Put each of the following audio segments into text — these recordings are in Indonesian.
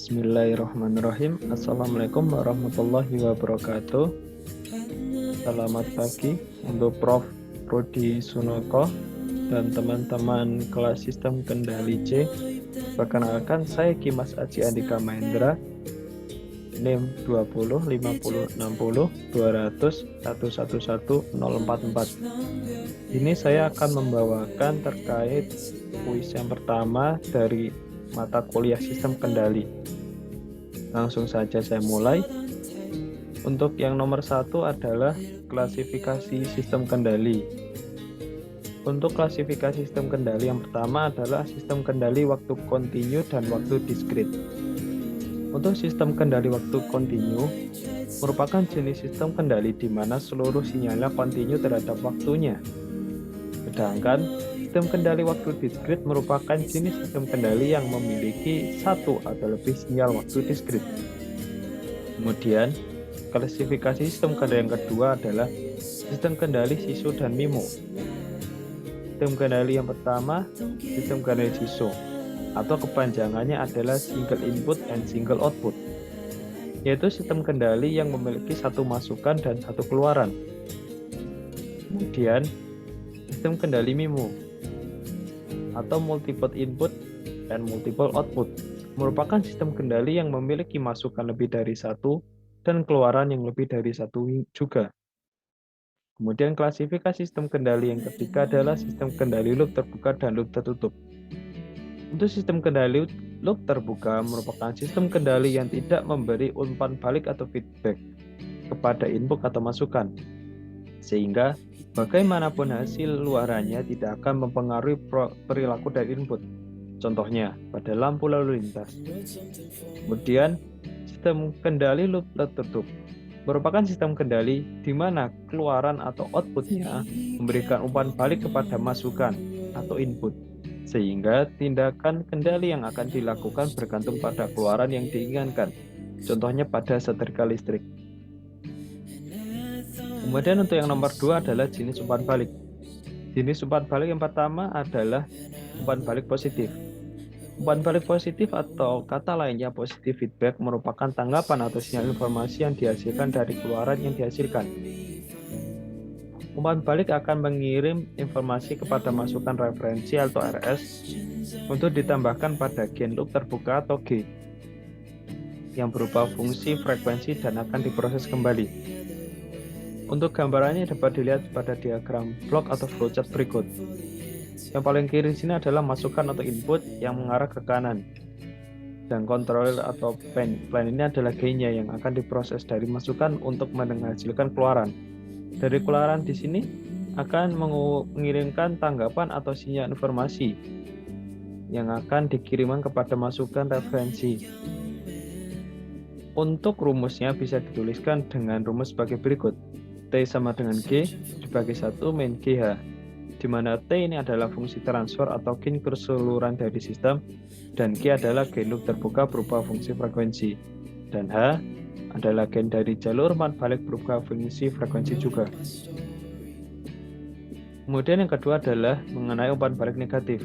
Bismillahirrahmanirrahim. Assalamualaikum warahmatullahi wabarakatuh. Selamat pagi untuk Prof. Rudi Sunoko dan teman-teman kelas sistem kendali C. Perkenalkan, saya Kimas Aji Andika Mahendra, NIM 20 50 60 200 111 044. Ini saya akan membawakan terkait kuis yang pertama dari mata kuliah sistem kendali. Langsung saja saya mulai. Untuk yang nomor 1 adalah klasifikasi sistem kendali. Untuk klasifikasi sistem kendali yang pertama adalah sistem kendali waktu kontinu dan waktu diskrit. Untuk sistem kendali waktu kontinu merupakan jenis sistem kendali di mana seluruh sinyalnya kontinu terhadap waktunya. Sedangkan sistem kendali waktu diskrit merupakan jenis sistem kendali yang memiliki satu atau lebih sinyal waktu diskrit. Kemudian, klasifikasi sistem kendali yang kedua adalah sistem kendali SISO dan MIMO. Sistem kendali yang pertama, sistem kendali SISO, atau kepanjangannya adalah Single Input and Single Output, yaitu sistem kendali yang memiliki satu masukan dan satu keluaran. Kemudian, sistem kendali MIMO atau Multiple Input dan Multiple Output merupakan sistem kendali yang memiliki masukan lebih dari satu dan keluaran yang lebih dari satu juga. Kemudian klasifikasi sistem kendali yang ketiga adalah sistem kendali loop terbuka dan loop tertutup. Untuk sistem kendali loop terbuka merupakan sistem kendali yang tidak memberi umpan balik atau feedback kepada input atau masukan, sehingga bagaimanapun hasil luarannya tidak akan mempengaruhi perilaku dari input. Contohnya pada lampu lalu lintas. Kemudian sistem kendali loop tertutup merupakan sistem kendali di mana keluaran atau outputnya memberikan umpan balik kepada masukan atau input, sehingga tindakan kendali yang akan dilakukan bergantung pada keluaran yang diinginkan. Contohnya pada setrika listrik. Kemudian untuk yang nomor 2 adalah jenis umpan balik. Jenis umpan balik yang pertama adalah umpan balik positif. Umpan balik positif atau kata lainnya positive feedback merupakan tanggapan atau sinyal informasi yang dihasilkan dari keluaran yang dihasilkan. Umpan balik akan mengirim informasi kepada masukan referensi atau RS untuk ditambahkan pada gain loop terbuka atau G yang berupa fungsi frekuensi dan akan diproses kembali. Untuk gambarannya dapat dilihat pada diagram blok atau flowchart berikut. Yang paling kiri sini adalah masukan atau input yang mengarah ke kanan. Dan controller atau plan ini adalah gainnya yang akan diproses dari masukan untuk menghasilkan keluaran. Dari keluaran di sini akan mengirimkan tanggapan atau sinyal informasi yang akan dikirimkan kepada masukan referensi. Untuk rumusnya bisa dituliskan dengan rumus sebagai berikut. T sama dengan G dibagi 1 min GH, di mana T ini adalah fungsi transfer atau gain keseluruhan dari sistem, dan G adalah gain loop terbuka berupa fungsi frekuensi, dan H adalah gain dari jalur umpan balik berupa fungsi frekuensi juga. Kemudian yang kedua adalah mengenai umpan balik negatif.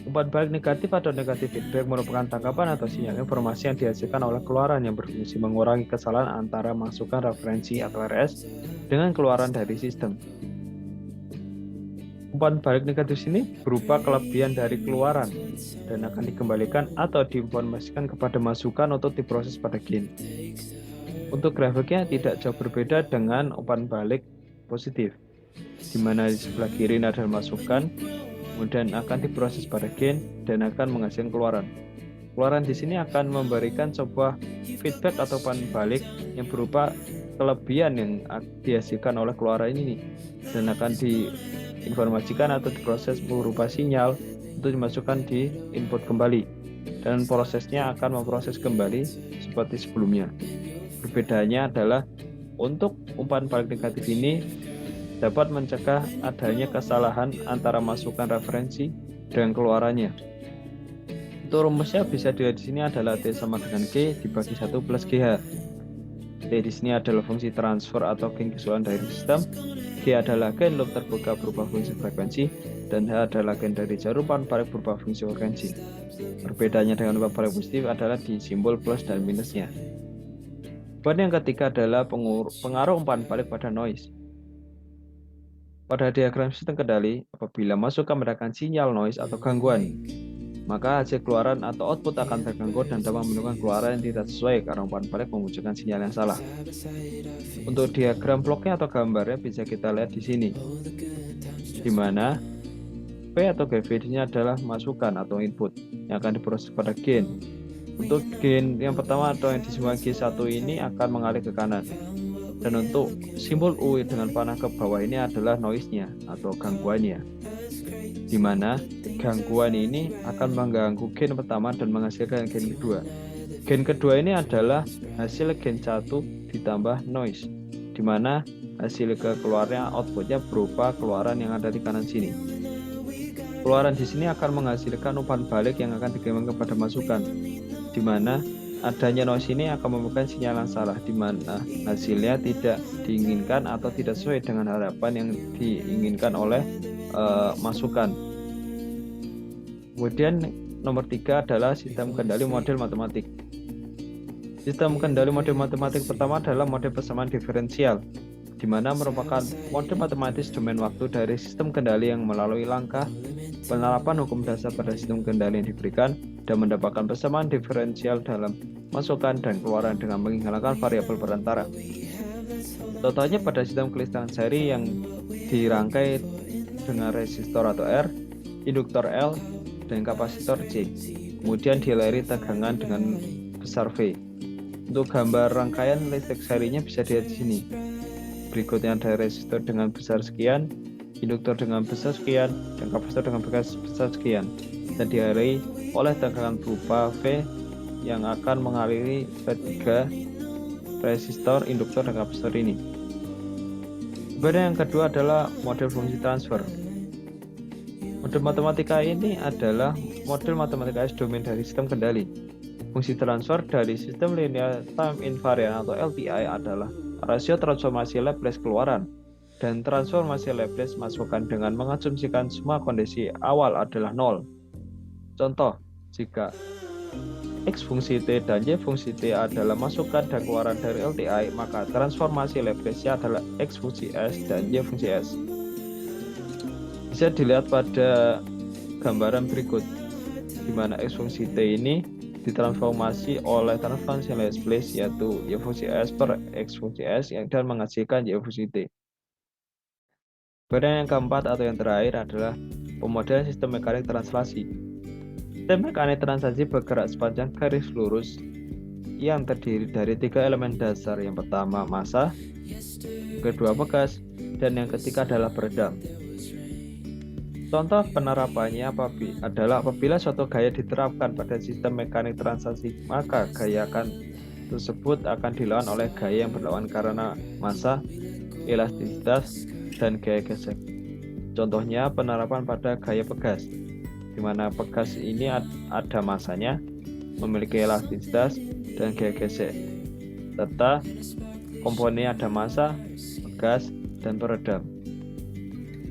Umpan balik negatif atau negatif feedback merupakan tanggapan atau sinyal informasi yang dihasilkan oleh keluaran yang berfungsi mengurangi kesalahan antara masukan referensi atau RS dengan keluaran dari sistem. Umpan balik negatif ini berupa kelebihan dari keluaran dan akan dikembalikan atau diinformasikan kepada masukan untuk diproses pada gain. Untuk grafiknya tidak jauh berbeda dengan umpan balik positif, di mana di sebelah kiri adalah masukan, kemudian akan diproses pada gain dan akan menghasilkan keluaran. Keluaran di sini akan memberikan sebuah feedback atau umpan balik yang berupa kelebihan yang dihasilkan oleh keluaran ini dan akan diinformasikan atau diproses berupa sinyal untuk dimasukkan di input kembali, dan prosesnya akan memproses kembali seperti sebelumnya. Perbedaannya adalah untuk umpan balik negatif ini dapat mencegah adanya kesalahan antara masukan referensi dan keluarannya. Untuk rumusnya bisa dilihat di sini adalah T sama dengan G dibagi 1 plus GH. T di sini adalah fungsi transfer atau gain keseluruhan dari sistem, G adalah gain loop terbuka berupa fungsi frekuensi, dan H adalah gain dari jalur umpan balik berupa fungsi frekuensi. Perbedaannya dengan umpan balik positif adalah di simbol plus dan minusnya. Poin yang ketiga adalah pengaruh umpan balik pada noise. Pada diagram sistem kendali, apabila masukan mendapatkan sinyal noise atau gangguan, maka hasil keluaran atau output akan terganggu dan dapat menimbulkan keluaran yang tidak sesuai karena umpan balik memunculkan sinyal yang salah. Untuk diagram bloknya atau gambarnya bisa kita lihat di sini, di mana P atau GV ini adalah masukan atau input yang akan diproses pada gain. Untuk gain yang pertama atau yang disebut G1 ini akan mengalir ke kanan. Dan untuk simbol U dengan panah ke bawah ini adalah noise-nya atau gangguannya, di mana gangguan ini akan mengganggu gain pertama dan menghasilkan gain kedua. Gain kedua ini adalah hasil gain 1 ditambah noise, di mana hasil keluarnya outputnya berupa keluaran yang ada di kanan sini. Keluaran di sini akan menghasilkan umpan balik yang akan dikirimkan kepada masukan, di mana adanya noise ini akan memberikan sinyal yang salah, di mana hasilnya tidak diinginkan atau tidak sesuai dengan harapan yang diinginkan oleh masukan. Kemudian nomor 3 adalah sistem kendali model matematik. Sistem kendali model matematik pertama adalah model persamaan diferensial, di mana merupakan model matematis domain waktu dari sistem kendali yang melalui langkah penerapan hukum dasar pada sistem kendali yang diberikan dan mendapatkan persamaan diferensial dalam masukan dan keluaran dengan menghilangkan variabel perantara. Contohnya pada sistem kelistrikan seri yang dirangkai dengan resistor atau R, induktor L, dan kapasitor C. Kemudian dialiri tegangan dengan besar V. Untuk gambar rangkaian listrik serinya bisa dilihat di sini. Berikutnya ada resistor dengan besar sekian, induktor dengan besar sekian, dan kapasitor dengan besar sekian, dan dialiri oleh tegangan berupa V yang akan mengaliri ketiga resistor, induktor, dan kapasitor ini. Kemudian yang kedua adalah model fungsi transfer. Model matematika ini adalah model matematika S domain dari sistem kendali. Fungsi transfer dari sistem linear time invariant atau LTI adalah rasio transformasi Laplace keluaran dan transformasi Laplace masukan dengan mengasumsikan semua kondisi awal adalah 0. Contoh, jika X fungsi T dan Y fungsi T adalah masukan dan keluaran dari LTI, maka transformasi Laplace-nya adalah X fungsi S dan Y fungsi S. Bisa dilihat pada gambaran berikut, di mana X fungsi T ini ditransformasi oleh transformasi Laplace yaitu Y fungsi S per X fungsi S dan menghasilkan Y fungsi T. Kemudian yang keempat atau yang terakhir adalah pemodelan sistem mekanik translasi. Sistem mekanik translasi bergerak sepanjang garis lurus yang terdiri dari 3 elemen dasar. Yang pertama massa, kedua bekas, dan yang ketiga adalah peredam. Contoh penerapannya adalah apabila suatu gaya diterapkan pada sistem mekanik translasi, maka gaya tersebut akan dilawan oleh gaya yang berlawan karena massa, elastisitas, dan gaya gesek. Contohnya penerapan pada gaya pegas, di mana pegas ini ada masanya, memiliki elastisitas dan gaya gesek, serta komponennya ada massa, pegas, dan peredam.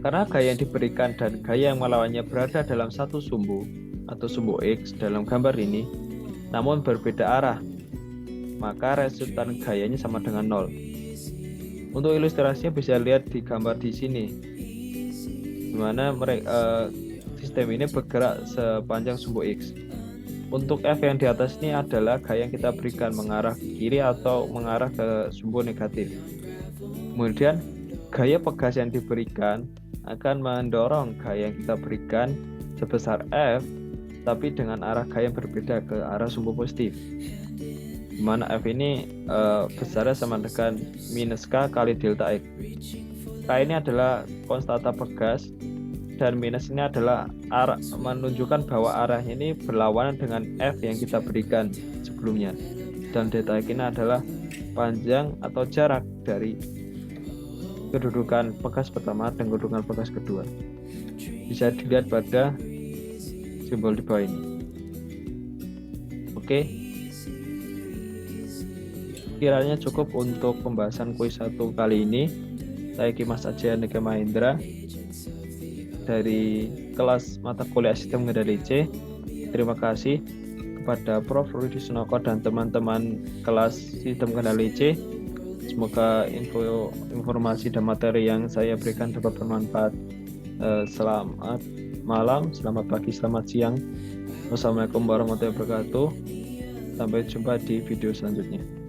Karena gaya yang diberikan dan gaya yang melawannya berada dalam satu sumbu atau sumbu X dalam gambar ini, namun berbeda arah, maka resultan gayanya sama dengan 0. Untuk ilustrasinya bisa lihat di gambar di sini, di mana sistem ini bergerak sepanjang sumbu X. Untuk F yang di atas ini adalah gaya yang kita berikan mengarah ke kiri atau mengarah ke sumbu negatif. Kemudian gaya pegas yang diberikan akan mendorong gaya yang kita berikan sebesar F, tapi dengan arah gaya yang berbeda ke arah sumbu positif, di mana F ini besarnya sama dengan minus K kali delta X. K ini adalah konstanta pegas, dan minus ini adalah arah, menunjukkan bahwa arahnya ini berlawanan dengan F yang kita berikan sebelumnya, dan delta X ini adalah panjang atau jarak dari kedudukan pegas pertama dan kedudukan pegas kedua. Bisa dilihat pada simbol di bawah ini. Oke, kiranya cukup untuk pembahasan kuis 1 kali ini. Saya Kimas Ajaya Nike Mahendra dari kelas mata kuliah sistem kendali C. Terima kasih kepada Prof. Rudi Sunoko dan teman-teman kelas Sistem Kendali C. Semoga informasi dan materi yang saya berikan dapat bermanfaat. Selamat malam, selamat pagi, selamat siang. Wassalamualaikum warahmatullahi wabarakatuh. Sampai jumpa di video selanjutnya.